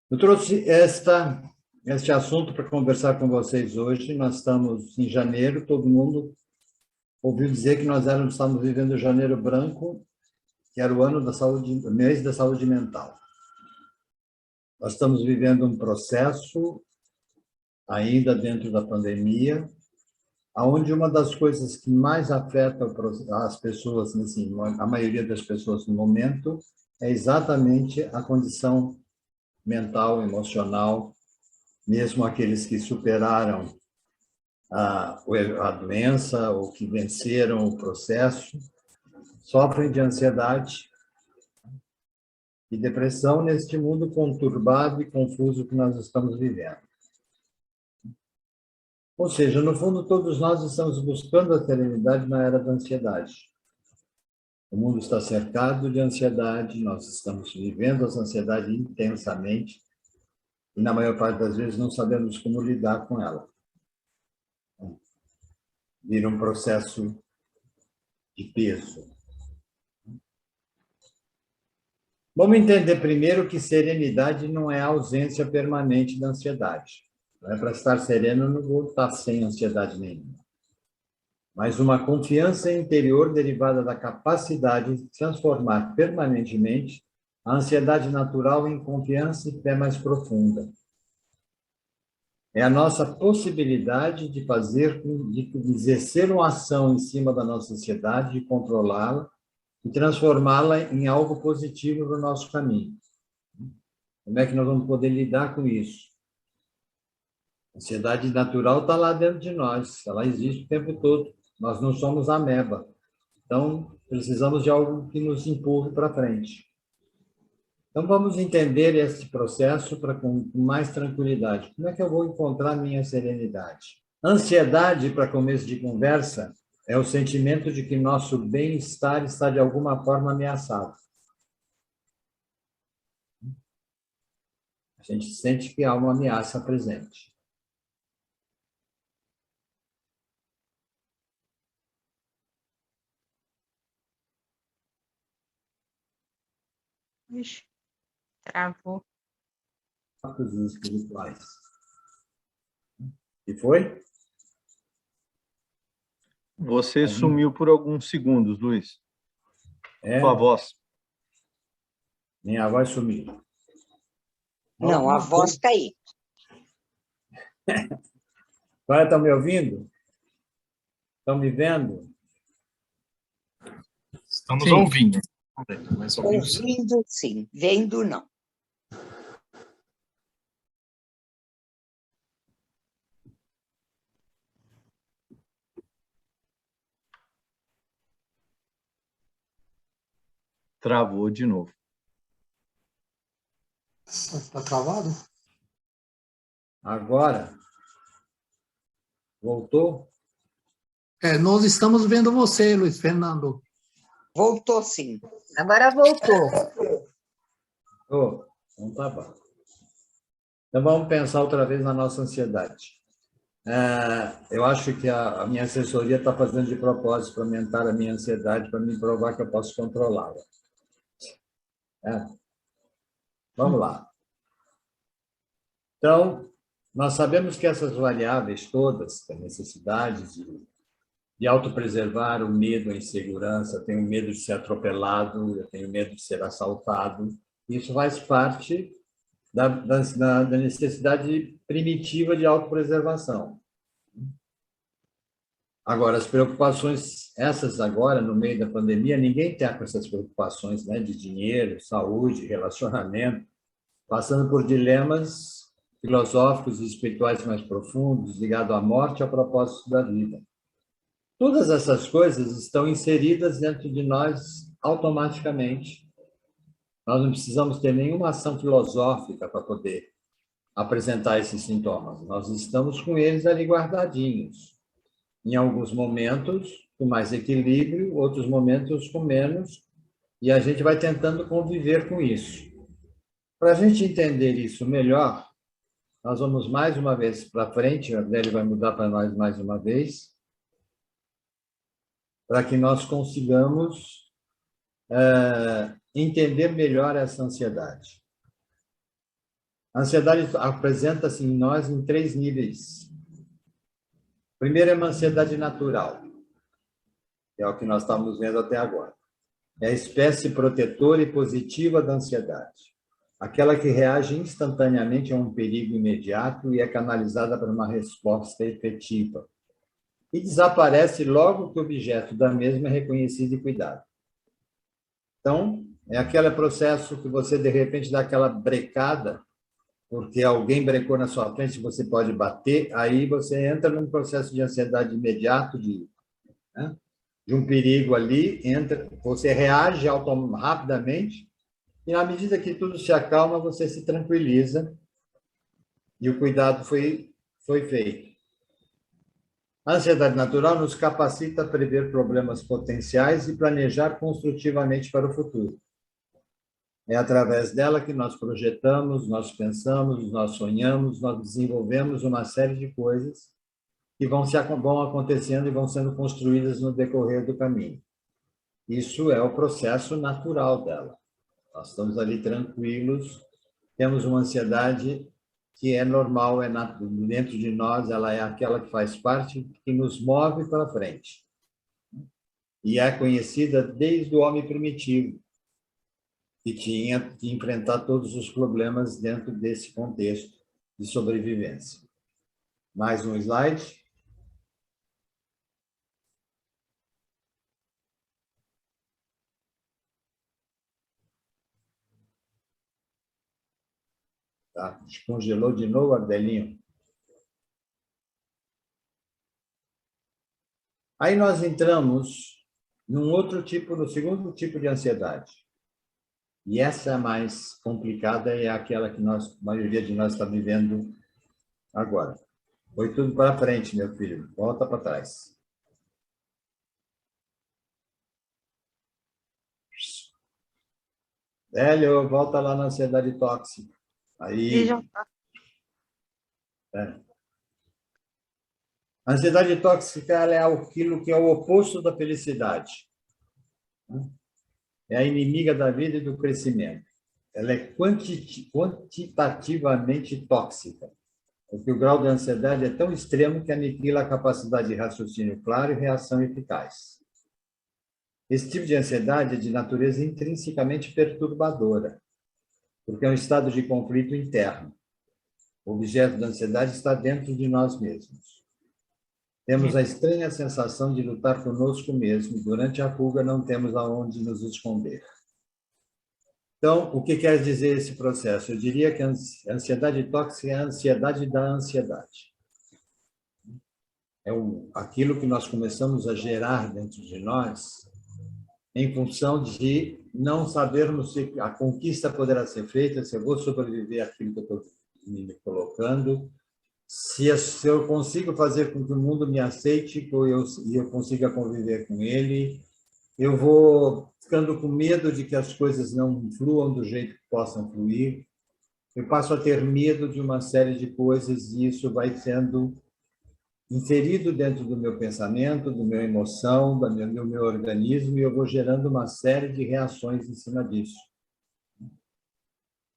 Eu trouxe este assunto para conversar com vocês hoje. Nós estamos em janeiro, todo mundo ouviu dizer que estamos vivendo janeiro branco, que era o ano da saúde, o mês da saúde mental. Nós estamos vivendo um processo, ainda dentro da pandemia, onde uma das coisas que mais afeta as pessoas, assim, a maioria das pessoas no momento, é exatamente a condição mental, emocional, mesmo aqueles que superaram a doença ou que venceram o processo, sofrem de ansiedade e depressão neste mundo conturbado e confuso que nós estamos vivendo. Ou seja, no fundo, todos nós estamos buscando a serenidade na era da ansiedade. O mundo está cercado de ansiedade, nós estamos vivendo essa ansiedade intensamente e, na maior parte das vezes, não sabemos como lidar com ela. Vira um processo de peso. Vamos entender primeiro que serenidade não é a ausência permanente da ansiedade. Não é para estar sereno, não vou estar sem ansiedade nenhuma. Mas uma confiança interior derivada da capacidade de transformar permanentemente a ansiedade natural em confiança e fé mais profunda. É a nossa possibilidade de exercer uma ação em cima da nossa ansiedade, de controlá-la e transformá-la em algo positivo no nosso caminho. Como é que nós vamos poder lidar com isso? A ansiedade natural está lá dentro de nós, ela existe o tempo todo. Nós não somos ameba. Então, precisamos de algo que nos empurre para frente. Então, vamos entender esse processo com mais tranquilidade. Como é que eu vou encontrar minha serenidade? Ansiedade, para começo de conversa, é o sentimento de que nosso bem-estar está de alguma forma ameaçado. A gente sente que há uma ameaça presente. Ixi, travou. Espirituais. E foi? Você sumiu por alguns segundos, Luiz. Sua voz. Minha voz sumiu. Não, a voz está aí. Agora estão me ouvindo? Estão me vendo? Estamos ouvindo. Ouvindo, sim. Vendo, não. Travou de novo. Está travado? Agora? Voltou? Nós estamos vendo você, Luiz Fernando. Voltou, sim. Agora voltou. Oh, então tá bom. Então vamos pensar outra vez na nossa ansiedade. Eu acho que a minha assessoria está fazendo de propósito para aumentar a minha ansiedade, para me provar que eu posso controlá-la. Vamos lá. Então, nós sabemos que essas variáveis todas, a necessidade de autopreservar, o medo, a insegurança, eu tenho medo de ser atropelado, eu tenho medo de ser assaltado, isso faz parte da necessidade primitiva de autopreservação. Agora, as preocupações, essas agora, no meio da pandemia, ninguém está com essas preocupações, né, de dinheiro, saúde, relacionamento, passando por dilemas filosóficos e espirituais mais profundos, ligados à morte e ao propósito da vida. Todas essas coisas estão inseridas dentro de nós automaticamente. Nós não precisamos ter nenhuma ação filosófica para poder apresentar esses sintomas. Nós estamos com eles ali guardadinhos. Em alguns momentos, com mais equilíbrio, outros momentos com menos, e a gente vai tentando conviver com isso. Para a gente entender isso melhor, nós vamos mais uma vez para frente, a Adélia vai mudar para nós mais uma vez, para que nós consigamos entender melhor essa ansiedade. A ansiedade apresenta-se em nós em 3 níveis. Primeiro é uma ansiedade natural, que é o que nós estamos vendo até agora. É a espécie protetora e positiva da ansiedade. Aquela que reage instantaneamente a um perigo imediato e é canalizada para uma resposta efetiva. E desaparece logo que o objeto da mesma é reconhecido e cuidado. Então, é aquele processo que você, de repente, dá aquela brecada, porque alguém brecou na sua frente, você pode bater, aí você entra num processo de ansiedade imediato, de um perigo ali, você reage rapidamente, e à medida que tudo se acalma, você se tranquiliza, e o cuidado foi feito. A ansiedade natural nos capacita a prever problemas potenciais e planejar construtivamente para o futuro. É através dela que nós projetamos, nós pensamos, nós sonhamos, nós desenvolvemos uma série de coisas que vão acontecendo e vão sendo construídas no decorrer do caminho. Isso é o processo natural dela. Nós estamos ali tranquilos, temos uma ansiedade que é normal, dentro de nós, ela é aquela que faz parte, que nos move para frente. E é conhecida desde o homem primitivo, que tinha que enfrentar todos os problemas dentro desse contexto de sobrevivência. Mais um slide. Tá? Descongelou de novo, Ardelinho. Aí nós entramos no segundo tipo de ansiedade. E essa é a mais complicada e é aquela que a maioria de nós está vivendo agora. Foi tudo para frente, meu filho. Volta para trás. Velho, volta lá na ansiedade tóxica. Aí. A ansiedade tóxica ela é aquilo que é o oposto da felicidade. É a inimiga da vida e do crescimento. Ela é quantitativamente tóxica, porque o grau de ansiedade é tão extremo que aniquila a capacidade de raciocínio claro e reação eficaz. Esse tipo de ansiedade é de natureza intrinsecamente perturbadora, porque é um estado de conflito interno. O objeto da ansiedade está dentro de nós mesmos. Temos a estranha sensação de lutar conosco mesmo. Durante a fuga, não temos aonde nos esconder. Então, o que quer dizer esse processo? Eu diria que a ansiedade tóxica é a ansiedade da ansiedade. É aquilo que nós começamos a gerar dentro de nós em função de não sabermos se a conquista poderá ser feita, se eu vou sobreviver àquilo que eu estou me colocando, se eu consigo fazer com que o mundo me aceite e eu consiga conviver com ele, eu vou ficando com medo de que as coisas não fluam do jeito que possam fluir, eu passo a ter medo de uma série de coisas e isso vai sendo inserido dentro do meu pensamento, do meu emoção, do meu organismo e eu vou gerando uma série de reações em cima disso.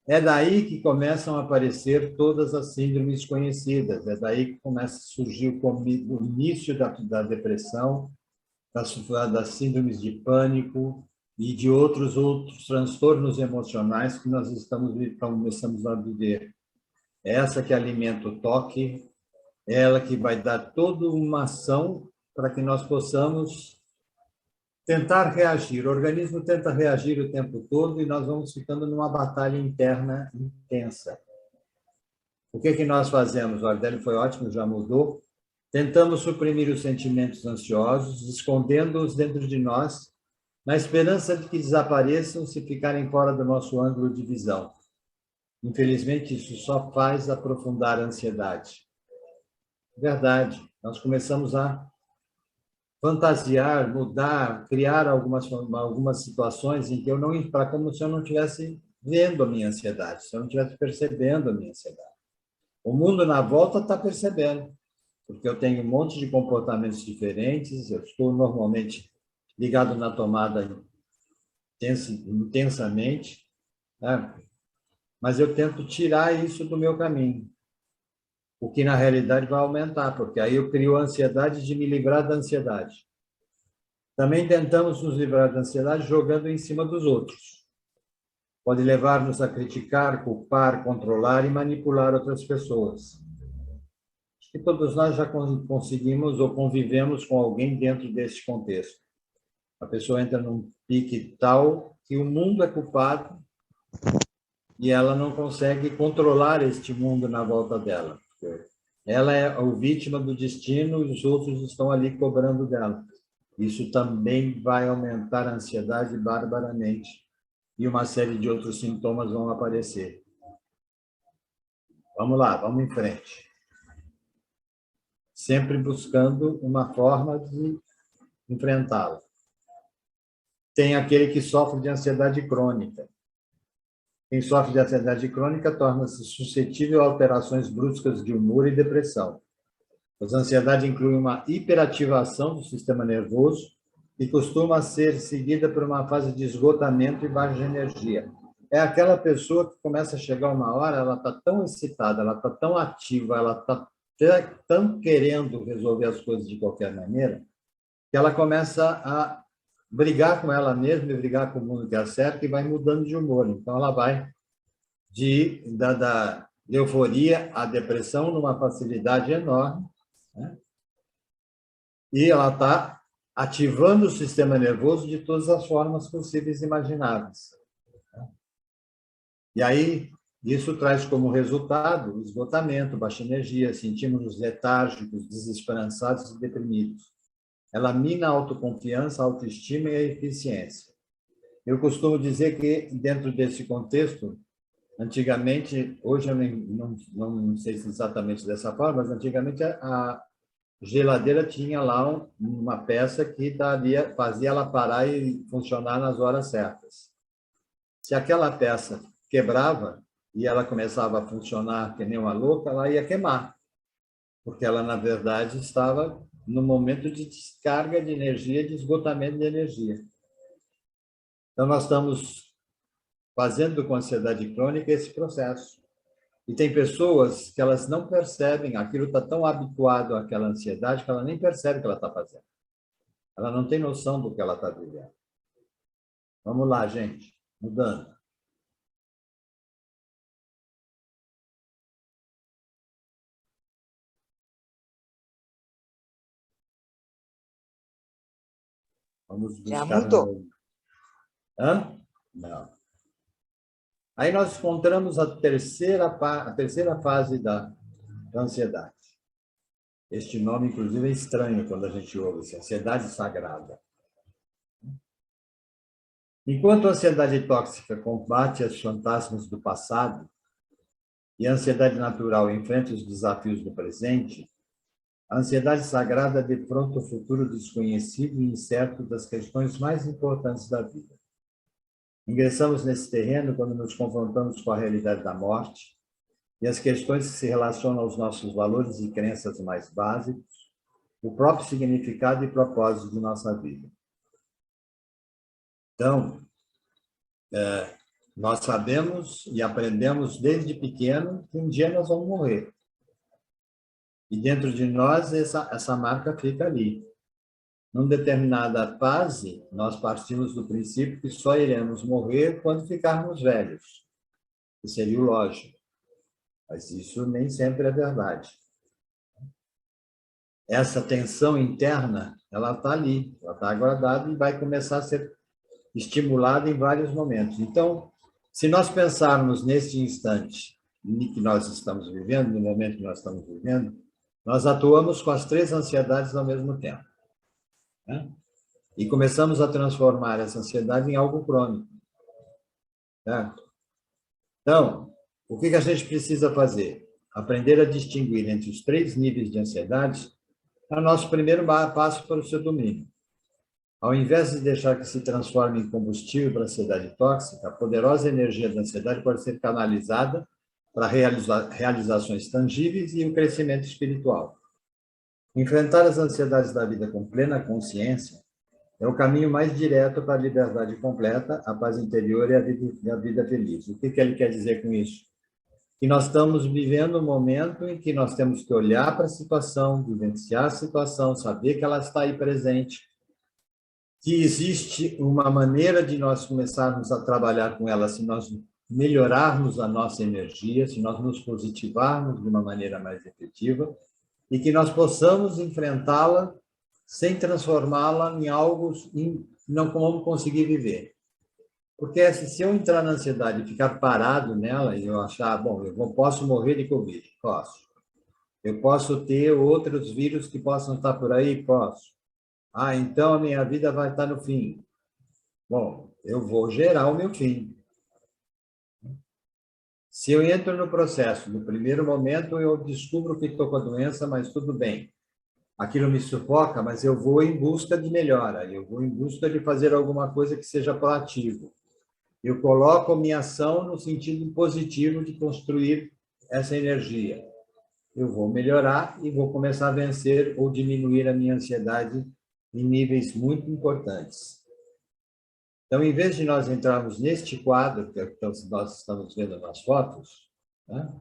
É daí que começam a aparecer todas as síndromes conhecidas, é daí que começa a surgir o início da depressão, das síndromes de pânico e de outros transtornos emocionais que nós começamos a viver. Essa que alimenta o toque, ela que vai dar toda uma ação para que nós possamos tentar reagir. O organismo tenta reagir o tempo todo e nós vamos ficando numa batalha interna intensa. O que nós fazemos? O Ardélio foi ótimo, já mudou. Tentamos suprimir os sentimentos ansiosos, escondendo-os dentro de nós, na esperança de que desapareçam se ficarem fora do nosso ângulo de visão. Infelizmente, isso só faz aprofundar a ansiedade. Verdade, nós começamos a fantasiar, mudar, criar algumas situações em que como se eu não estivesse vendo a minha ansiedade, se eu não estivesse percebendo a minha ansiedade. O mundo na volta está percebendo, porque eu tenho um monte de comportamentos diferentes, eu estou normalmente ligado na tomada intensamente, né? mas eu tento tirar isso do meu caminho. O que, na realidade, vai aumentar, porque aí eu crio a ansiedade de me livrar da ansiedade. Também tentamos nos livrar da ansiedade jogando em cima dos outros. Pode levar-nos a criticar, culpar, controlar e manipular outras pessoas. Acho que todos nós já conseguimos ou convivemos com alguém dentro desse contexto. A pessoa entra num pique tal que o mundo é culpado e ela não consegue controlar este mundo na volta dela. Ela é a vítima do destino e os outros estão ali cobrando dela. Isso também vai aumentar a ansiedade barbaramente e uma série de outros sintomas vão aparecer. Vamos lá, vamos em frente. Sempre buscando uma forma de enfrentá-la. Tem aquele que sofre de ansiedade crônica. Quem sofre de ansiedade crônica torna-se suscetível a alterações bruscas de humor e depressão. A ansiedade inclui uma hiperativação do sistema nervoso e costuma ser seguida por uma fase de esgotamento e baixa energia. É aquela pessoa que começa a chegar uma hora, ela está tão excitada, ela está tão ativa, ela está tão querendo resolver as coisas de qualquer maneira, que ela começa a brigar com ela mesma e brigar com o mundo que a cerca e vai mudando de humor. Então, ela vai da euforia à depressão numa facilidade enorme, né? E ela está ativando o sistema nervoso de todas as formas possíveis e imagináveis. E aí, isso traz como resultado esgotamento, baixa energia, sentimos-nos letárgicos, desesperançados e deprimidos. Ela mina a autoconfiança, a autoestima e a eficiência. Eu costumo dizer que, dentro desse contexto, antigamente, hoje eu não sei se exatamente dessa forma, mas antigamente a geladeira tinha lá uma peça que fazia ela parar e funcionar nas horas certas. Se aquela peça quebrava e ela começava a funcionar que nem uma louca, ela ia queimar, porque ela, na verdade, estava no momento de descarga de energia, de esgotamento de energia. Então, nós estamos fazendo com a ansiedade crônica esse processo. E tem pessoas que elas não percebem, aquilo está tão habituado àquela ansiedade que ela nem percebe o que ela está fazendo. Ela não tem noção do que ela está vivendo. Vamos lá, gente, mudando. Vamos buscar... Já mudou. Hã? Não. Aí nós encontramos a terceira fase da ansiedade. Este nome, inclusive, é estranho quando a gente ouve isso, ansiedade sagrada. Enquanto a ansiedade tóxica combate os fantasmas do passado e a ansiedade natural enfrenta os desafios do presente, a ansiedade sagrada defronta o futuro desconhecido e incerto das questões mais importantes da vida. Ingressamos nesse terreno quando nos confrontamos com a realidade da morte e as questões que se relacionam aos nossos valores e crenças mais básicos, o próprio significado e propósito de nossa vida. Então, nós sabemos e aprendemos desde pequeno que um dia nós vamos morrer. E dentro de nós, essa marca fica ali. Numa determinada fase, nós partimos do princípio que só iremos morrer quando ficarmos velhos, que seria o lógico. Mas isso nem sempre é verdade. Essa tensão interna, ela está ali, ela está guardada e vai começar a ser estimulada em vários momentos. Então, se nós pensarmos nesse instante que nós estamos vivendo, no momento que nós estamos vivendo, nós atuamos com as três ansiedades ao mesmo tempo, né? E começamos a transformar essa ansiedade em algo crônico, certo? Então, o que a gente precisa fazer? Aprender a distinguir entre os três níveis de ansiedade é o nosso primeiro passo para o seu domínio. Ao invés de deixar que se transforme em combustível para a ansiedade tóxica, a poderosa energia da ansiedade pode ser canalizada para realizações tangíveis e o crescimento espiritual. Enfrentar as ansiedades da vida com plena consciência É o caminho mais direto para a liberdade completa, a paz interior e a vida feliz. O que ele quer dizer com isso? Que nós estamos vivendo um momento em que nós temos que olhar para a situação, vivenciar a situação, saber que ela está aí presente, que existe uma maneira de nós começarmos a trabalhar com ela se nós melhorarmos a nossa energia, se nós nos positivarmos de uma maneira mais efetiva, e que nós possamos enfrentá-la sem transformá-la em algo que não vamos conseguir viver. Porque se eu entrar na ansiedade e ficar parado nela e eu achar, bom, eu posso morrer de Covid, posso. Eu posso ter outros vírus que possam estar por aí, posso. Ah, então a minha vida vai estar no fim. Bom, eu vou gerar o meu fim. Se eu entro no processo, no primeiro momento eu descubro que estou com a doença, mas tudo bem. Aquilo me sufoca, mas eu vou em busca de melhora, eu vou em busca de fazer alguma coisa que seja proativo. Eu coloco a minha ação no sentido positivo de construir essa energia. Eu vou melhorar e vou começar a vencer ou diminuir a minha ansiedade em níveis muito importantes. Então, em vez de nós entrarmos neste quadro, que nós estamos vendo nas fotos, né,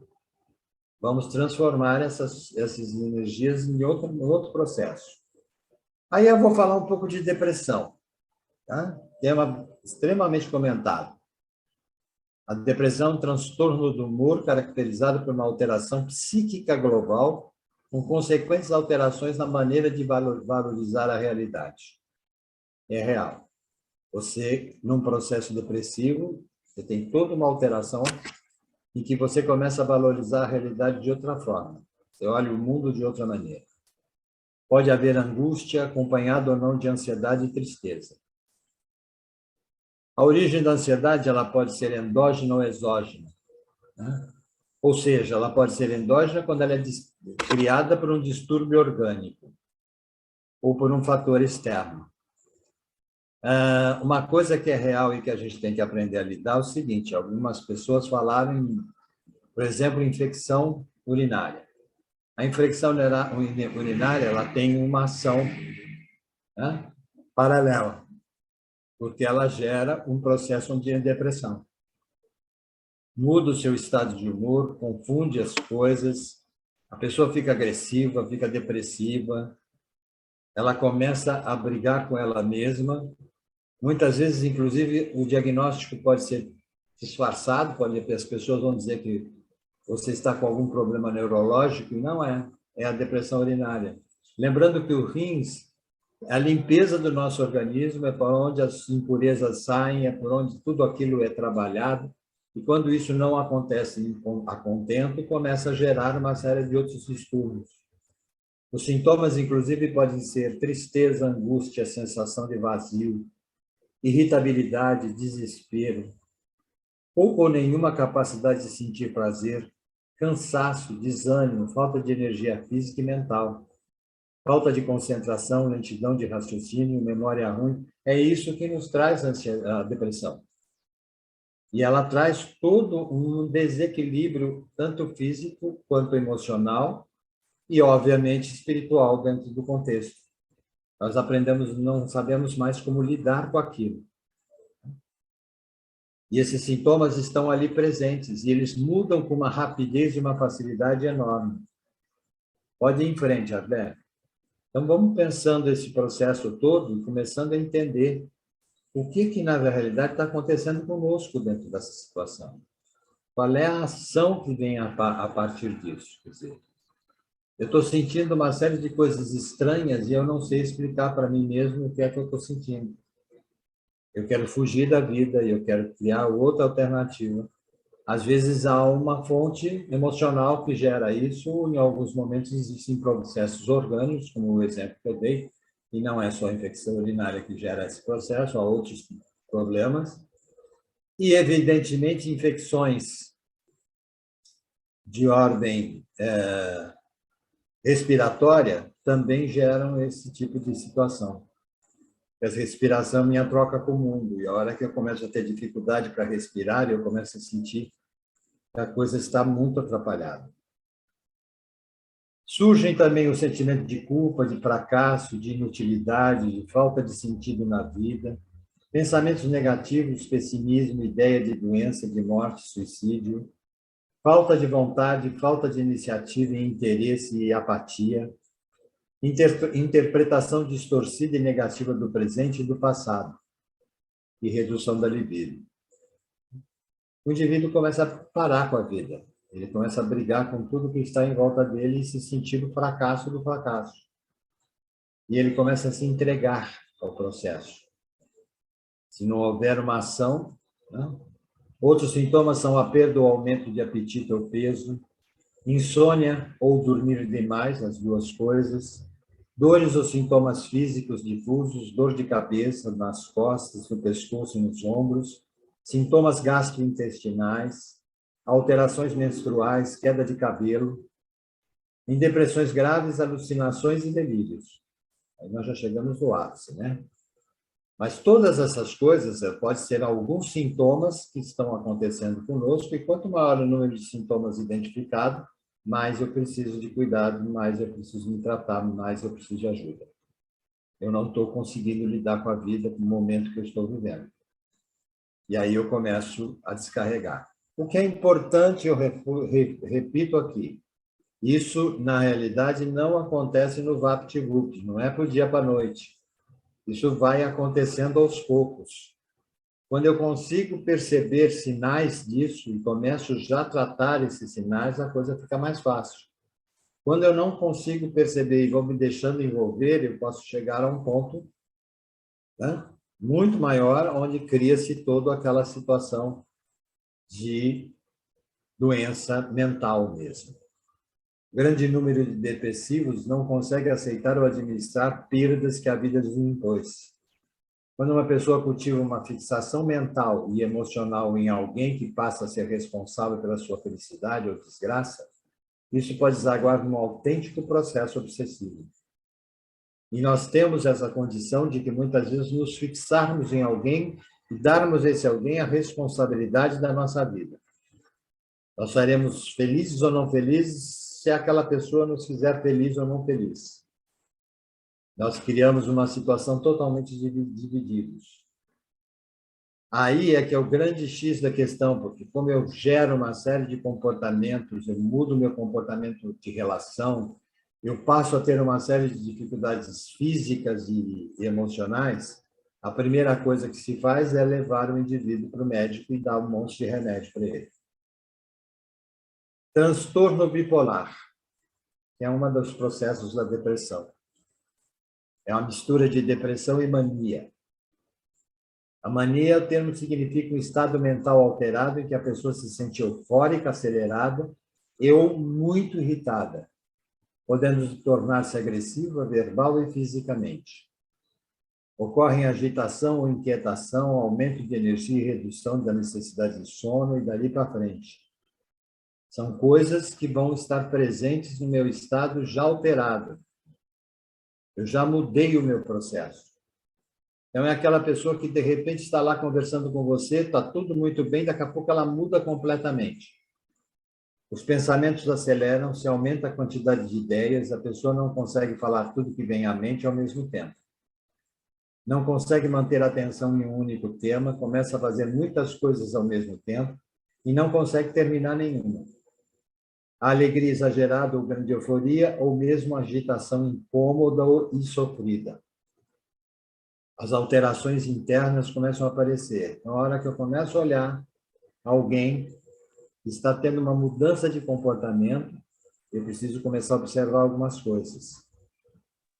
vamos transformar essas energias em outro processo. Aí eu vou falar um pouco de depressão, tá? Tema extremamente comentado. A depressão é um transtorno do humor caracterizado por uma alteração psíquica global com consequentes alterações na maneira de valorizar a realidade. É real. Você, num processo depressivo, você tem toda uma alteração em que você começa a valorizar a realidade de outra forma. Você olha o mundo de outra maneira. Pode haver angústia, acompanhada ou não de ansiedade e tristeza. A origem da ansiedade ela pode ser endógena ou exógena, né? Ou seja, ela pode ser endógena quando ela é criada por um distúrbio orgânico ou por um fator externo. Uma coisa que é real e que a gente tem que aprender a lidar é o seguinte: algumas pessoas falaram, por exemplo, infecção urinária. A infecção urinária ela tem uma ação, né, paralela, porque ela gera um processo de depressão. Muda o seu estado de humor, confunde as coisas, a pessoa fica agressiva, fica depressiva, ela começa a brigar com ela mesma. Muitas vezes, inclusive, o diagnóstico pode ser disfarçado, as pessoas vão dizer que você está com algum problema neurológico, e não é, é a depressão urinária. Lembrando que o rins, a limpeza do nosso organismo é por onde as impurezas saem, é por onde tudo aquilo é trabalhado, e quando isso não acontece a contento, começa a gerar uma série de outros distúrbios. Os sintomas, inclusive, podem ser tristeza, angústia, sensação de vazio, irritabilidade, desespero, pouco ou nenhuma capacidade de sentir prazer, cansaço, desânimo, falta de energia física e mental, falta de concentração, lentidão de raciocínio, memória ruim. É isso que nos traz a depressão. E ela traz todo um desequilíbrio, tanto físico quanto emocional e, obviamente, espiritual dentro do contexto. Nós aprendemos, não sabemos mais como lidar com aquilo. E esses sintomas estão ali presentes, e eles mudam com uma rapidez e uma facilidade enorme. Pode ir em frente, Arlé. Então, vamos pensando esse processo todo e começando a entender o que na realidade está acontecendo conosco dentro dessa situação. Qual é a ação que vem a partir disso? Quer dizer, eu estou sentindo uma série de coisas estranhas e eu não sei explicar para mim mesmo o que é que eu estou sentindo. Eu quero fugir da vida e eu quero criar outra alternativa. Às vezes há uma fonte emocional que gera isso, em alguns momentos existem processos orgânicos, como o exemplo que eu dei, e não é só a infecção urinária que gera esse processo, há outros problemas. E, evidentemente, infecções de ordem respiratória também geram esse tipo de situação. A respiração é minha troca com o mundo, e a hora que eu começo a ter dificuldade para respirar, eu começo a sentir que a coisa está muito atrapalhada. Surgem também o sentimento de culpa, de fracasso, de inutilidade, de falta de sentido na vida, pensamentos negativos, pessimismo, ideia de doença, de morte, suicídio, falta de vontade, falta de iniciativa e interesse e apatia, interpretação distorcida e negativa do presente e do passado, e redução da libido. O indivíduo começa a parar com a vida. Ele começa a brigar com tudo que está em volta dele e se sentir o fracasso do fracasso. E ele começa a se entregar ao processo. Se não houver uma ação, né? Outros sintomas são a perda ou aumento de apetite ou peso, insônia ou dormir demais, as duas coisas, dores ou sintomas físicos difusos, dor de cabeça nas costas, no pescoço e nos ombros, sintomas gastrointestinais, alterações menstruais, queda de cabelo, em depressões graves, alucinações e delírios. Aí nós já chegamos no ápice, né? Mas todas essas coisas podem ser alguns sintomas que estão acontecendo conosco, e quanto maior o número de sintomas identificados, mais eu preciso de cuidado, mais eu preciso me tratar, mais eu preciso de ajuda. Eu não estou conseguindo lidar com a vida no momento que eu estou vivendo. E aí eu começo a descarregar. O que é importante, eu repito aqui, isso, na realidade, não acontece no VaptVupt, não é para o dia para a noite. Isso vai acontecendo aos poucos. Quando eu consigo perceber sinais disso e começo já a tratar esses sinais, a coisa fica mais fácil. Quando eu não consigo perceber e vou me deixando envolver, eu posso chegar a um ponto, né, muito maior, onde cria-se toda aquela situação de doença mental mesmo. Grande número de depressivos não consegue aceitar ou administrar perdas que a vida lhes impôs. Quando uma pessoa cultiva uma fixação mental e emocional em alguém que passa a ser responsável pela sua felicidade ou desgraça, isso pode desaguar num autêntico processo obsessivo. E nós temos essa condição de que muitas vezes nos fixarmos em alguém e darmos a esse alguém a responsabilidade da nossa vida. Nós seremos felizes ou não felizes se aquela pessoa nos fizer feliz ou não feliz. Nós criamos uma situação totalmente divididos. Aí é que é o grande X da questão, porque como eu gero uma série de comportamentos, eu mudo meu comportamento de relação, eu passo a ter uma série de dificuldades físicas e emocionais, a primeira coisa que se faz é levar o indivíduo para o médico e dar um monte de remédio para ele. Transtorno bipolar, que é um dos processos da depressão. É uma mistura de depressão e mania. A mania, o termo significa um estado mental alterado em que a pessoa se sente eufórica, acelerada ou muito irritada, podendo tornar-se agressiva, verbal e fisicamente. Ocorrem agitação ou inquietação, aumento de energia e redução da necessidade de sono e dali para frente. São coisas que vão estar presentes no meu estado já alterado. Eu já mudei o meu processo. Então, é aquela pessoa que, de repente, está lá conversando com você, está tudo muito bem, daqui a pouco ela muda completamente. Os pensamentos aceleram, se aumenta a quantidade de ideias, a pessoa não consegue falar tudo que vem à mente ao mesmo tempo. Não consegue manter a atenção em um único tema, começa a fazer muitas coisas ao mesmo tempo e não consegue terminar nenhuma. A alegria exagerada ou grande euforia, ou mesmo agitação incômoda e sofrida. As alterações internas começam a aparecer. Na hora que eu começo a olhar alguém que está tendo uma mudança de comportamento, eu preciso começar a observar algumas coisas.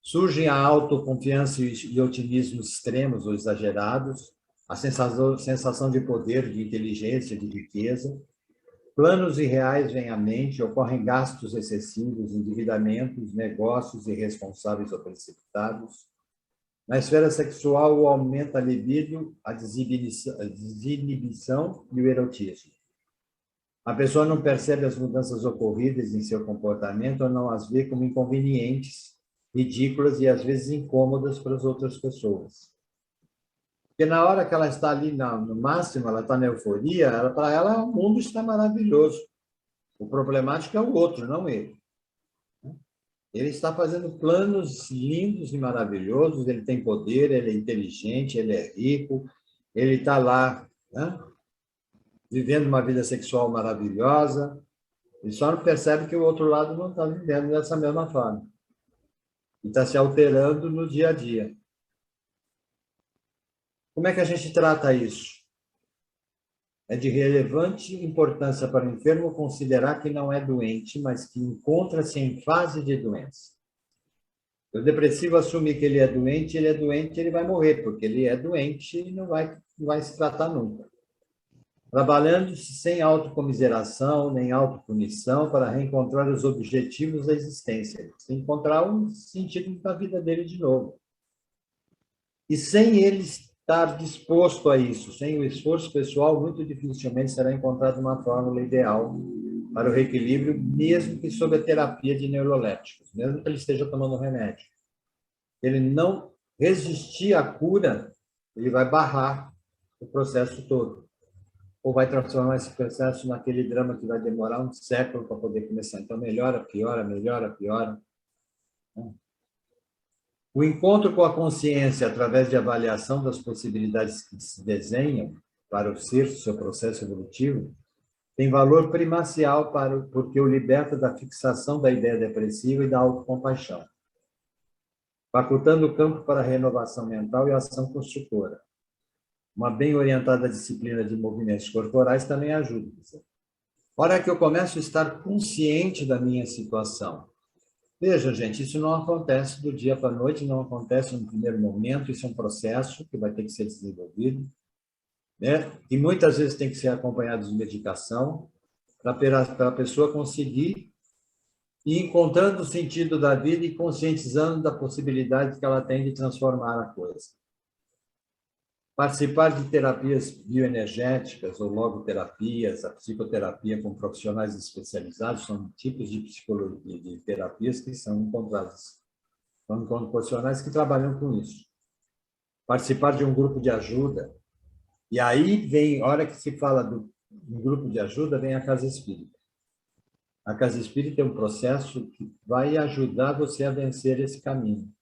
Surgem a autoconfiança e otimismo extremos ou exagerados, a sensação de poder, de inteligência, de riqueza. Planos irreais vêm à mente, ocorrem gastos excessivos, endividamentos, negócios irresponsáveis ou precipitados. Na esfera sexual, o aumento da libido, a desinibição e o erotismo. A pessoa não percebe as mudanças ocorridas em seu comportamento ou não as vê como inconvenientes, ridículas e, às vezes, incômodas para as outras pessoas. Porque na hora que ela está ali no máximo, ela está na euforia, para ela o mundo está maravilhoso. O problemático é o outro, não ele. Ele está fazendo planos lindos e maravilhosos, ele tem poder, ele é inteligente, ele é rico, ele está lá, né? Vivendo uma vida sexual maravilhosa, e só não percebe que o outro lado não está vivendo dessa mesma forma. E está se alterando no dia a dia. Como é que a gente trata isso? É de relevante importância para o enfermo considerar que não é doente, mas que encontra-se em fase de doença. O depressivo assumir que ele é doente, ele vai morrer, porque ele é doente e não vai se tratar nunca. Trabalhando-se sem autocomiseração, nem autopunição, para reencontrar os objetivos da existência. Encontrar um sentido da vida dele de novo. E sem ele estar disposto a isso, sem o esforço pessoal, muito dificilmente será encontrada uma fórmula ideal para o reequilíbrio, mesmo que sob a terapia de neuroléticos, mesmo que ele esteja tomando remédio. Ele não resistir à cura, ele vai barrar o processo todo. Ou vai transformar esse processo naquele drama que vai demorar um século para poder começar. Então, melhora, piora, melhora, piora. O encontro com a consciência, através de avaliação das possibilidades que se desenham para o ser, seu processo evolutivo, tem valor primacial porque o liberta da fixação da ideia depressiva e da autocompaixão, facultando o campo para a renovação mental e a ação construtora. Uma bem orientada disciplina de movimentos corporais também ajuda. Hora que eu começo a estar consciente da minha situação. Veja, gente, isso não acontece do dia para a noite, não acontece no primeiro momento, isso é um processo que vai ter que ser desenvolvido, né? E muitas vezes tem que ser acompanhado de medicação para a pessoa conseguir ir encontrando o sentido da vida e conscientizando da possibilidade que ela tem de transformar a coisa. Participar de terapias bioenergéticas ou logoterapias, a psicoterapia com profissionais especializados, são tipos de psicologia, de terapias que são encontradas. São profissionais que trabalham com isso. Participar de um grupo de ajuda. E aí vem, a hora que se fala de um grupo de ajuda, vem a Casa Espírita. A Casa Espírita é um processo que vai ajudar você a vencer esse caminho.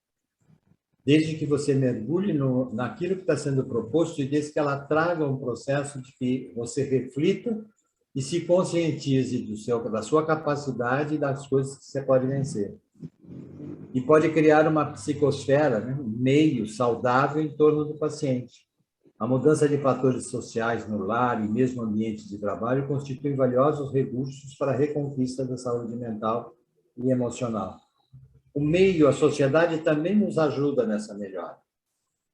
Desde que você mergulhe naquilo que está sendo proposto e desde que ela traga um processo de que você reflita e se conscientize da sua capacidade e das coisas que você pode vencer. E pode criar uma psicosfera, né, um meio saudável em torno do paciente. A mudança de fatores sociais no lar e mesmo ambiente de trabalho constitui valiosos recursos para a reconquista da saúde mental e emocional. O meio, a sociedade também nos ajuda nessa melhora.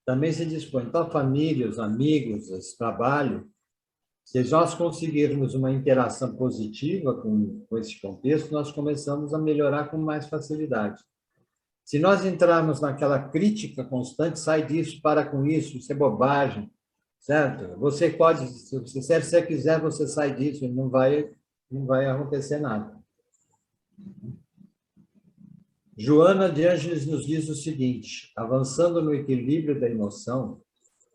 Também se dispõe. Então, a família, os amigos, esse trabalho, se nós conseguirmos uma interação positiva com esse contexto, nós começamos a melhorar com mais facilidade. Se nós entrarmos naquela crítica constante, sai disso, para com isso é bobagem, certo? Você pode, se você quiser, você sai disso, não vai acontecer nada. Joana de Ângeles nos diz o seguinte: avançando no equilíbrio da emoção,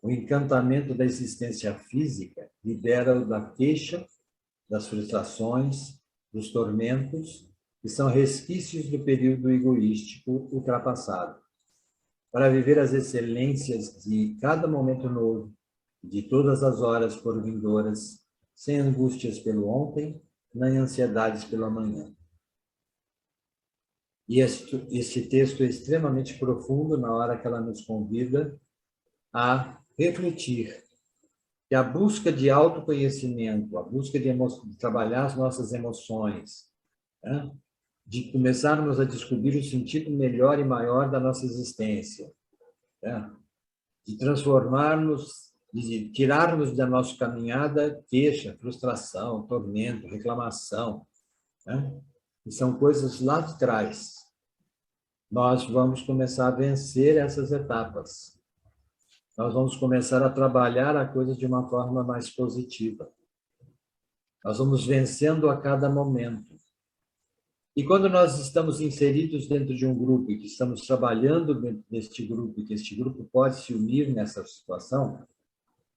o encantamento da existência física libera-o da queixa, das frustrações, dos tormentos, que são resquícios do período egoístico ultrapassado, para viver as excelências de cada momento novo, de todas as horas por vindouras, sem angústias pelo ontem, nem ansiedades pelo amanhã. E este texto é extremamente profundo na hora que ela nos convida a refletir que a busca de autoconhecimento, a busca de trabalhar as nossas emoções, né? De começarmos a descobrir o sentido melhor e maior da nossa existência, né? De transformarmos, de tirarmos da nossa caminhada queixa, frustração, tormento, reclamação, né? Que são coisas lá de trás. Nós vamos começar a vencer essas etapas. Nós vamos começar a trabalhar a coisa de uma forma mais positiva. Nós vamos vencendo a cada momento. E quando nós estamos inseridos dentro de um grupo e que estamos trabalhando dentro deste grupo, e que este grupo pode se unir nessa situação,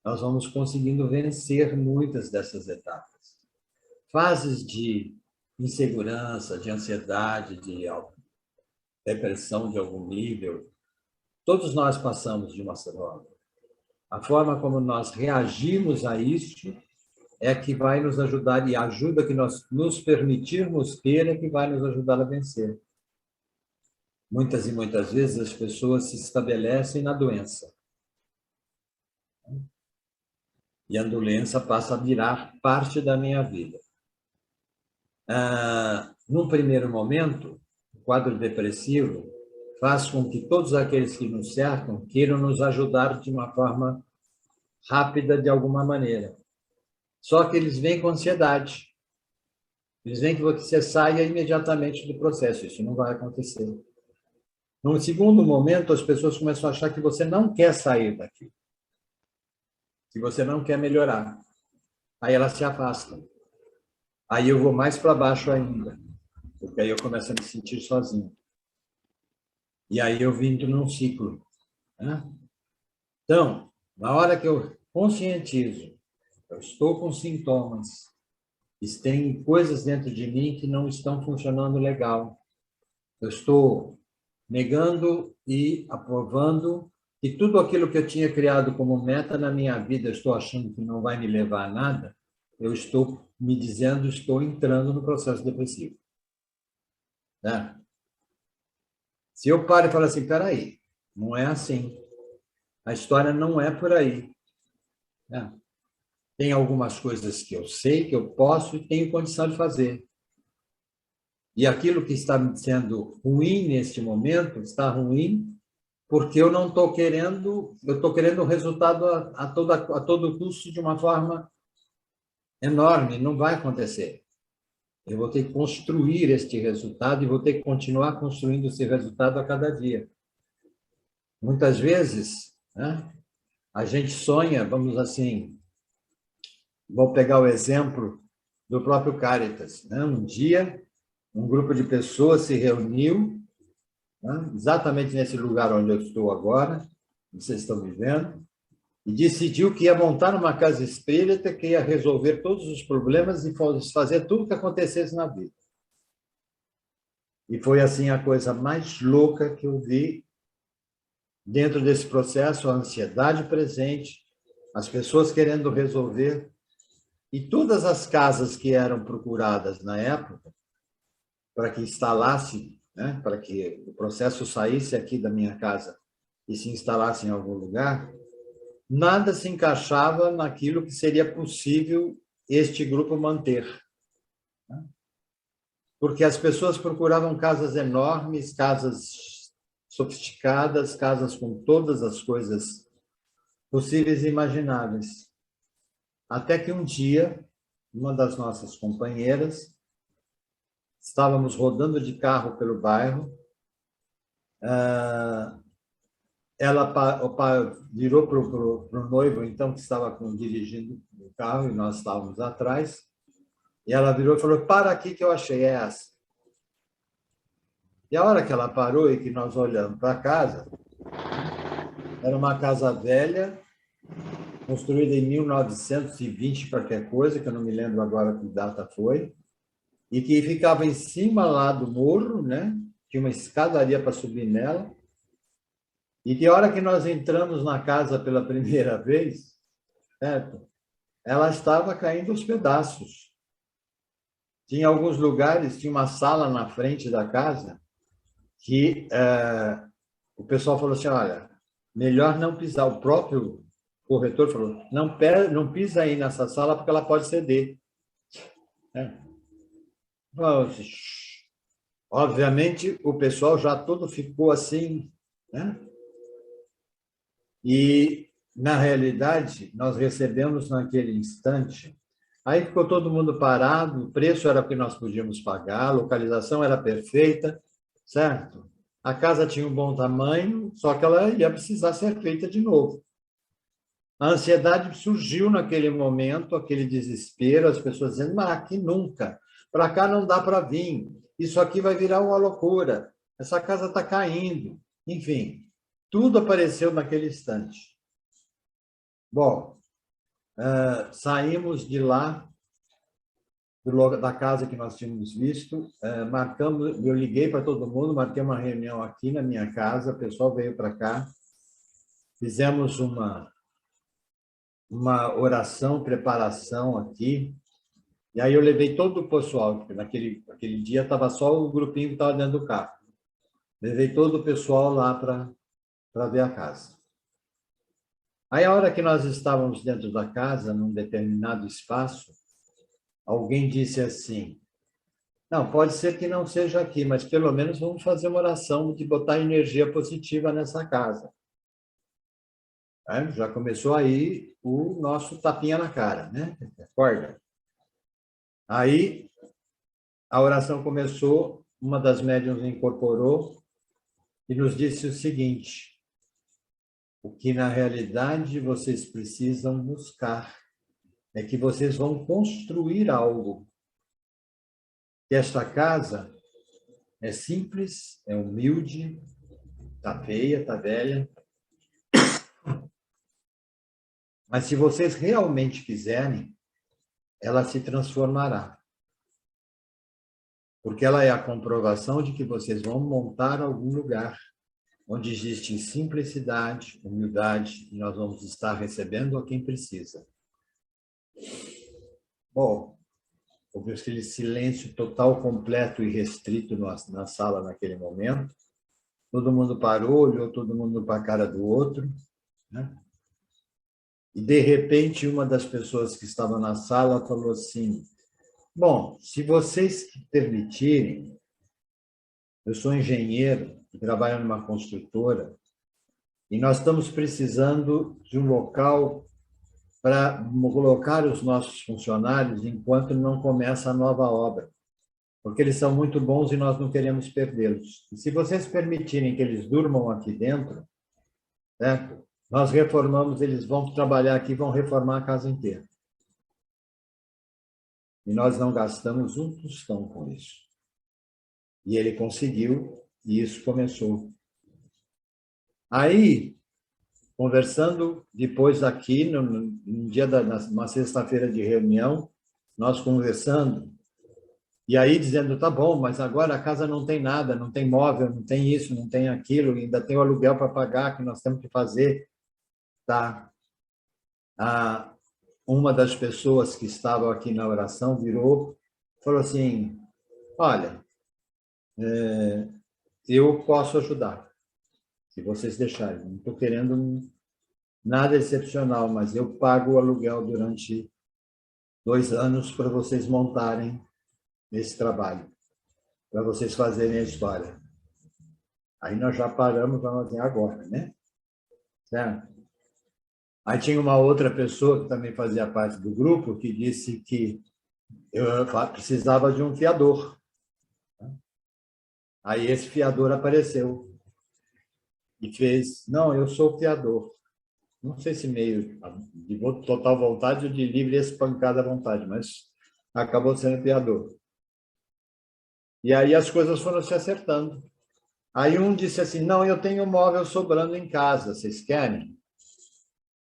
nós vamos conseguindo vencer muitas dessas etapas. Fases de insegurança, de ansiedade, depressão de algum nível. Todos nós passamos de uma forma. A forma como nós reagimos a isso é que vai nos ajudar, e a ajuda que nós nos permitirmos ter é que vai nos ajudar a vencer. Muitas e muitas vezes as pessoas se estabelecem na doença. E a doença passa a virar parte da minha vida. Num primeiro momento, o quadro depressivo faz com que todos aqueles que nos cercam queiram nos ajudar de uma forma rápida, de alguma maneira. Só que eles vêm com ansiedade. Eles veem que você saia imediatamente do processo. Isso não vai acontecer. Num segundo momento, as pessoas começam a achar que você não quer sair daqui. Que você não quer melhorar. Aí elas se afastam. Aí eu vou mais para baixo ainda. Porque aí eu começo a me sentir sozinho. E aí eu vindo num ciclo. Né? Então, na hora que eu conscientizo, eu estou com sintomas, tem coisas dentro de mim que não estão funcionando legal. Eu estou negando e aprovando que tudo aquilo que eu tinha criado como meta na minha vida, eu estou achando que não vai me levar a nada, eu estou me dizendo, estou entrando no processo depressivo. Né? Se eu paro e falo assim, peraí, não é assim. A história não é por aí. Né? Tem algumas coisas que eu sei, que eu posso e tenho condição de fazer. E aquilo que está sendo ruim neste momento, está ruim porque eu não estou querendo, eu estou querendo o resultado a todo custo de uma forma enorme, não vai acontecer. Eu vou ter que construir este resultado e vou ter que continuar construindo esse resultado a cada dia. Muitas vezes, né, a gente sonha, vamos assim, vou pegar o exemplo do próprio Caritas. Né? Um dia, um grupo de pessoas se reuniu, né, exatamente nesse lugar onde eu estou agora, vocês estão me vendo, e decidiu que ia montar uma casa espírita que ia resolver todos os problemas e fazer tudo o que acontecesse na vida. E foi assim a coisa mais louca que eu vi dentro desse processo, a ansiedade presente, as pessoas querendo resolver, e todas as casas que eram procuradas na época, para que instalasse, né, para que o processo saísse aqui da minha casa e se instalasse em algum lugar, nada se encaixava naquilo que seria possível este grupo manter. Porque as pessoas procuravam casas enormes, casas sofisticadas, casas com todas as coisas possíveis e imagináveis. Até que um dia, uma das nossas companheiras, estávamos rodando de carro pelo bairro, o pai virou para o noivo, então, que estava dirigindo o carro, e nós estávamos atrás, e ela virou e falou, para aqui que eu achei essa. E a hora que ela parou e que nós olhamos para a casa, era uma casa velha, construída em 1920, qualquer coisa, que eu não me lembro agora que data foi, e que ficava em cima lá do morro, né? Tinha uma escadaria para subir nela, e que a hora que nós entramos na casa pela primeira vez, certo? Ela estava caindo aos pedaços. Tinha alguns lugares, tinha uma sala na frente da casa, que o pessoal falou assim, olha, melhor não pisar. O próprio corretor falou, não pisa aí nessa sala porque ela pode ceder. Obviamente, o pessoal já todo ficou assim, né? E, na realidade, nós recebemos naquele instante, aí ficou todo mundo parado, o preço era o que nós podíamos pagar, a localização era perfeita, certo? A casa tinha um bom tamanho, só que ela ia precisar ser feita de novo. A ansiedade surgiu naquele momento, aquele desespero, as pessoas dizendo, mas aqui nunca, para cá não dá para vir, isso aqui vai virar uma loucura, essa casa está caindo, enfim, tudo apareceu naquele instante. Bom, saímos de lá da casa que nós tínhamos visto, marcamos, eu liguei para todo mundo, marquei uma reunião aqui na minha casa, o pessoal veio para cá, fizemos uma oração, preparação aqui, e aí eu levei todo o pessoal, porque naquele dia estava só o grupinho que estava dentro do carro. Levei todo o pessoal lá para ver a casa. Aí, a hora que nós estávamos dentro da casa, num determinado espaço, alguém disse assim, não, pode ser que não seja aqui, mas pelo menos vamos fazer uma oração de botar energia positiva nessa casa. Já começou aí o nosso tapinha na cara, né? Acorda. Aí, a oração começou, uma das médiuns incorporou e nos disse o seguinte, o que na realidade vocês precisam buscar é que vocês vão construir algo. Que esta casa é simples, é humilde, está feia, está velha, mas se vocês realmente quiserem, ela se transformará. Porque ela é a comprovação de que vocês vão montar algum lugar onde existe simplicidade, humildade, e nós vamos estar recebendo a quem precisa. Bom, houve aquele silêncio total, completo e restrito na sala naquele momento. Todo mundo parou, olhou todo mundo para a cara do outro, né? E, de repente, uma das pessoas que estava na sala falou assim, bom, se vocês permitirem, eu sou engenheiro, trabalho numa construtora, e nós estamos precisando de um local para colocar os nossos funcionários enquanto não começa a nova obra, porque eles são muito bons e nós não queremos perdê-los. E se vocês permitirem que eles durmam aqui dentro, certo? Nós reformamos, eles vão trabalhar aqui, vão reformar a casa inteira. E nós não gastamos um tostão com isso. E ele conseguiu, e isso começou. Aí, conversando depois aqui, no dia numa sexta-feira de reunião, nós conversando, e aí dizendo, tá bom, mas agora a casa não tem nada, não tem móvel, não tem isso, não tem aquilo, ainda tem o aluguel para pagar, que nós temos que fazer. Tá. Uma das pessoas que estavam aqui na oração virou, falou assim, olha, eu posso ajudar, se vocês deixarem. Não estou querendo nada excepcional, mas eu pago o aluguel durante 2 anos para vocês montarem esse trabalho, para vocês fazerem a história. Aí nós já paramos, vamos dizer, agora, né? Certo? Aí tinha uma outra pessoa que também fazia parte do grupo que disse que eu precisava de um fiador. Aí esse fiador apareceu e fez, não, eu sou fiador. Não sei se meio de total vontade ou de livre espancada vontade, mas acabou sendo fiador. E aí as coisas foram se acertando. Aí um disse assim, não, eu tenho móvel sobrando em casa, vocês querem?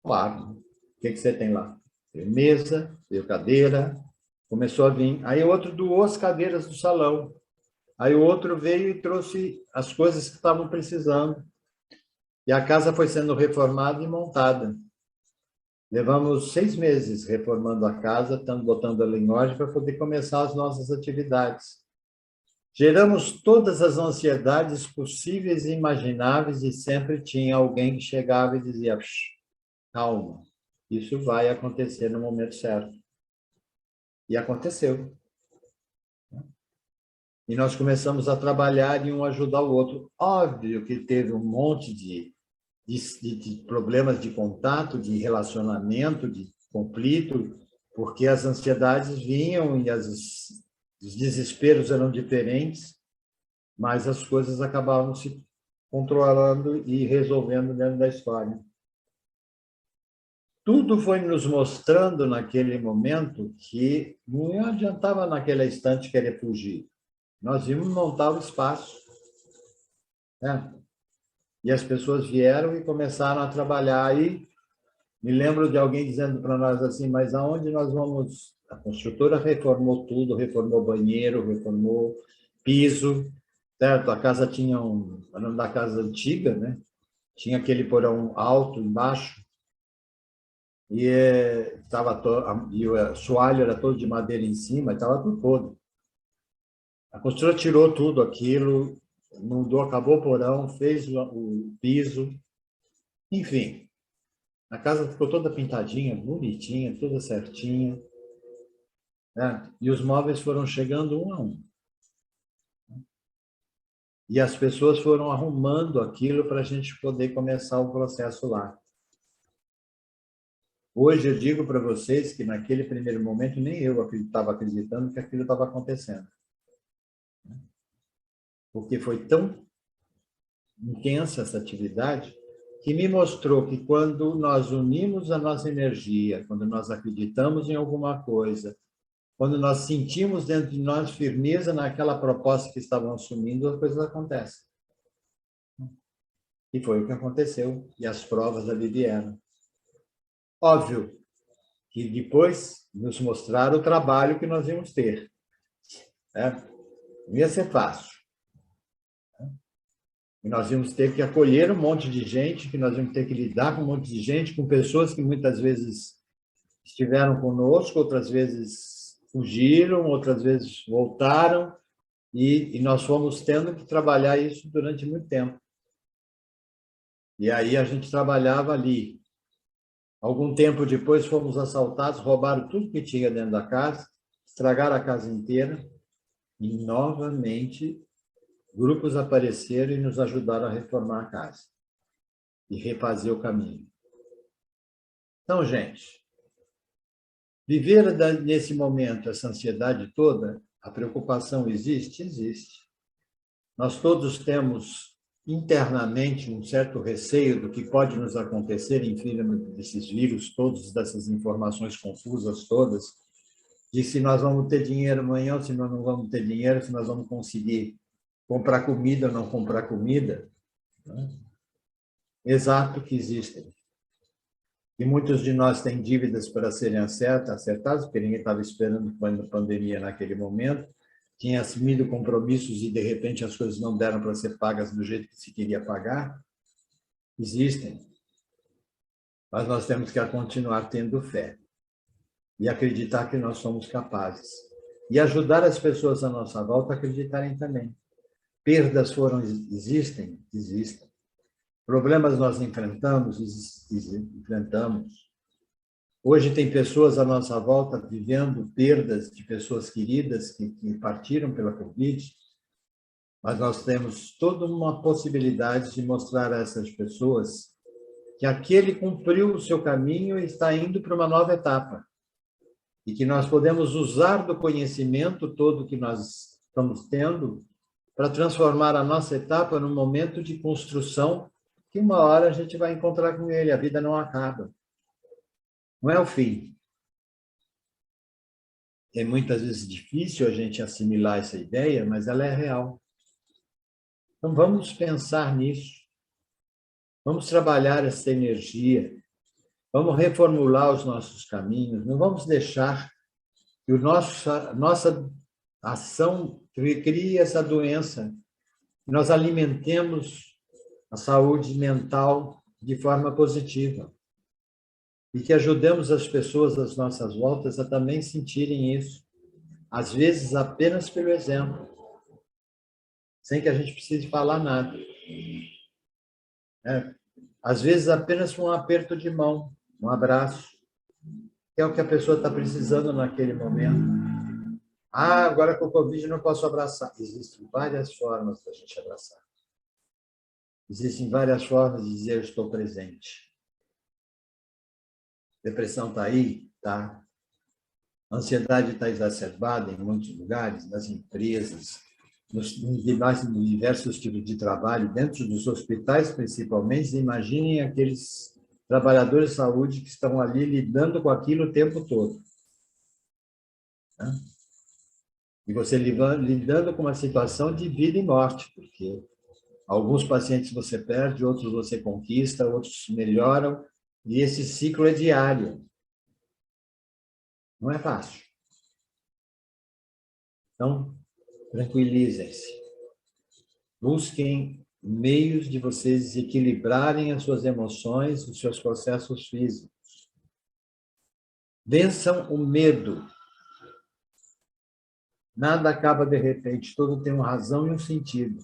Claro. O que você tem lá? Tem mesa, tem cadeira, começou a vir. Aí o outro doou as cadeiras do salão. Aí o outro veio e trouxe as coisas que estavam precisando. E a casa foi sendo reformada e montada. Levamos 6 meses reformando a casa, estamos botando ela em ordem para poder começar as nossas atividades. Geramos todas as ansiedades possíveis e imagináveis e sempre tinha alguém que chegava e dizia, calma, isso vai acontecer no momento certo. E aconteceu. E nós começamos a trabalhar e um ajudar o outro. Óbvio que teve um monte de problemas de contato, de relacionamento, de conflito, porque as ansiedades vinham e os desesperos eram diferentes, mas as coisas acabavam se controlando e resolvendo dentro da história. Tudo foi nos mostrando naquele momento que não adiantava naquele instante querer fugir. Nós íamos montar o espaço, né? E as pessoas vieram e começaram a trabalhar. Aí me lembro de alguém dizendo para nós assim, mas aonde nós vamos A construtora reformou tudo, reformou banheiro, reformou piso, certo? A casa tinha o nome da casa antiga, né? Tinha aquele porão alto embaixo, e e o soalho era todo de madeira em cima, estava tudo podre. A construtora tirou tudo aquilo, mudou, acabou o porão, fez o piso, enfim. A casa ficou toda pintadinha, bonitinha, toda certinha, né? E os móveis foram chegando um a um. E as pessoas foram arrumando aquilo para a gente poder começar o processo lá. Hoje eu digo para vocês que naquele primeiro momento nem eu estava acreditando que aquilo estava acontecendo. Porque foi tão intensa essa atividade que me mostrou que quando nós unimos a nossa energia, quando nós acreditamos em alguma coisa, quando nós sentimos dentro de nós firmeza naquela proposta que estavam assumindo, as coisas acontecem. E foi o que aconteceu, e as provas ali vieram. Óbvio que depois nos mostraram o trabalho que nós íamos ter, né? Não ia ser fácil. E nós íamos ter que acolher um monte de gente, que nós íamos ter que lidar com um monte de gente, com pessoas que muitas vezes estiveram conosco, outras vezes fugiram, outras vezes voltaram, e nós fomos tendo que trabalhar isso durante muito tempo. E aí a gente trabalhava ali. Algum tempo depois fomos assaltados, roubaram tudo que tinha dentro da casa, estragaram a casa inteira, e novamente grupos apareceram e nos ajudaram a reformar a casa e refazer o caminho. Então, gente, viver nesse momento essa ansiedade toda, a preocupação existe? Existe. Nós todos temos internamente um certo receio do que pode nos acontecer em cima desses vírus todos, dessas informações confusas todas, de se nós vamos ter dinheiro amanhã, ou se nós não vamos ter dinheiro, se nós vamos conseguir comprar comida ou não comprar comida. Né? Exato que existem. E muitos de nós têm dívidas para serem acertadas, porque ninguém estava esperando a pandemia naquele momento, tinha assumido compromissos e, de repente, as coisas não deram para ser pagas do jeito que se queria pagar. Existem. Mas nós temos que continuar tendo fé e acreditar que nós somos capazes. E ajudar as pessoas à nossa volta a acreditarem também. Perdas existem? Existem. Problemas nós enfrentamos? Enfrentamos. Hoje tem pessoas à nossa volta vivendo perdas de pessoas queridas que partiram pela Covid, mas nós temos toda uma possibilidade de mostrar a essas pessoas que aquele cumpriu o seu caminho e está indo para uma nova etapa. E que nós podemos usar do conhecimento todo que nós estamos tendo para transformar a nossa etapa num momento de construção que uma hora a gente vai encontrar com ele, a vida não acaba. Não é o fim. É muitas vezes difícil a gente assimilar essa ideia, mas ela é real. Então vamos pensar nisso. Vamos trabalhar essa energia. Vamos reformular os nossos caminhos. Não vamos deixar que a nossa ação crie essa doença. Nós alimentemos a saúde mental de forma positiva. E que ajudemos as pessoas às nossas voltas a também sentirem isso. Às vezes, apenas pelo exemplo. Sem que a gente precise falar nada. Às vezes, apenas um aperto de mão, um abraço. Que é o que a pessoa está precisando naquele momento. Ah, agora com o Covid não posso abraçar. Existem várias formas da gente abraçar. Existem várias formas de dizer eu estou presente. Depressão está aí? Tá. A ansiedade está exacerbada em muitos lugares, nas empresas, nos diversos tipos de trabalho, dentro dos hospitais principalmente. Imaginem aqueles trabalhadores de saúde que estão ali lidando com aquilo o tempo todo. E você lidando com uma situação de vida e morte, porque alguns pacientes você perde, outros você conquista, outros melhoram, e esse ciclo é diário. Não é fácil. Então, tranquilizem-se. Busquem meios de vocês equilibrarem as suas emoções, os seus processos físicos. Vençam o medo. Nada acaba de repente, tudo tem uma razão e um sentido.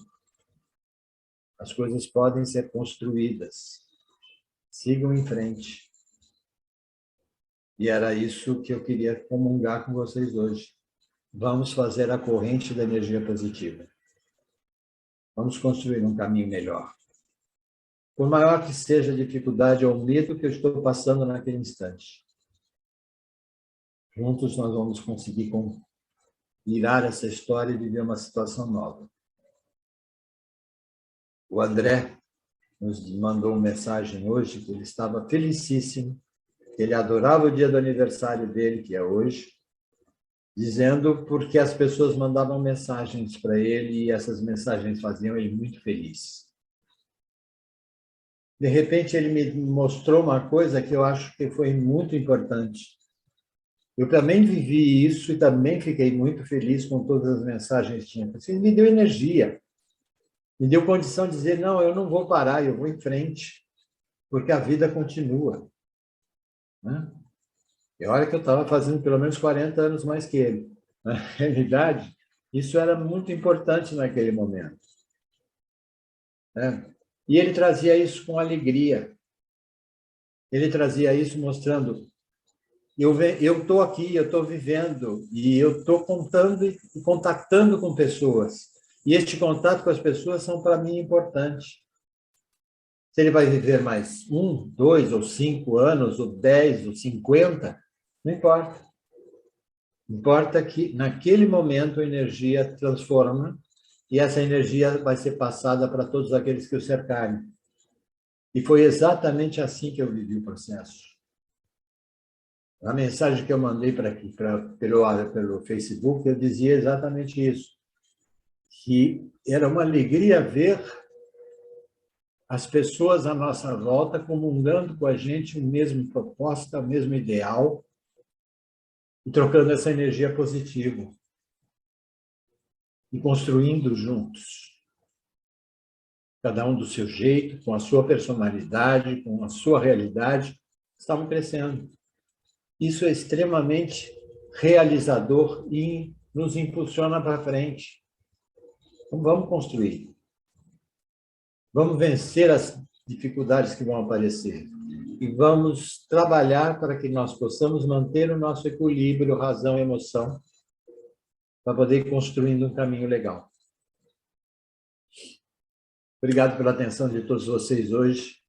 As coisas podem ser construídas. Sigam em frente. E era isso que eu queria comungar com vocês hoje. Vamos fazer a corrente da energia positiva. Vamos construir um caminho melhor. Por maior que seja a dificuldade ou o medo que eu estou passando naquele instante. Juntos nós vamos conseguir virar essa história e viver uma situação nova. O André nos mandou uma mensagem hoje que ele estava felicíssimo, que ele adorava o dia do aniversário dele, que é hoje, dizendo porque as pessoas mandavam mensagens para ele e essas mensagens faziam ele muito feliz. De repente, ele me mostrou uma coisa que eu acho que foi muito importante. Eu também vivi isso e também fiquei muito feliz com todas as mensagens que tinha. Ele me deu energia, me deu condição de dizer, não, eu não vou parar, eu vou em frente, porque a vida continua. Né? E olha que eu estava fazendo pelo menos 40 anos mais que ele. Na realidade, isso era muito importante naquele momento. Né? E ele trazia isso com alegria. Ele trazia isso mostrando, eu estou aqui, eu estou vivendo, e eu estou contando e contactando com pessoas. E este contato com as pessoas são, para mim, importantes. Se ele vai viver mais 1, 2 ou 5 anos, ou 10 ou 50, não importa. Importa que, naquele momento, a energia transforma e essa energia vai ser passada para todos aqueles que o cercarem. E foi exatamente assim que eu vivi o processo. A mensagem que eu mandei pelo Facebook, eu dizia exatamente isso. Que era uma alegria ver as pessoas à nossa volta comungando com a gente o mesmo proposta, o mesmo ideal, e trocando essa energia positiva. E construindo juntos. Cada um do seu jeito, com a sua personalidade, com a sua realidade, estavam crescendo. Isso é extremamente realizador e nos impulsiona para frente. Então, vamos construir. Vamos vencer as dificuldades que vão aparecer. E vamos trabalhar para que nós possamos manter o nosso equilíbrio, razão e emoção, para poder ir construindo um caminho legal. Obrigado pela atenção de todos vocês hoje.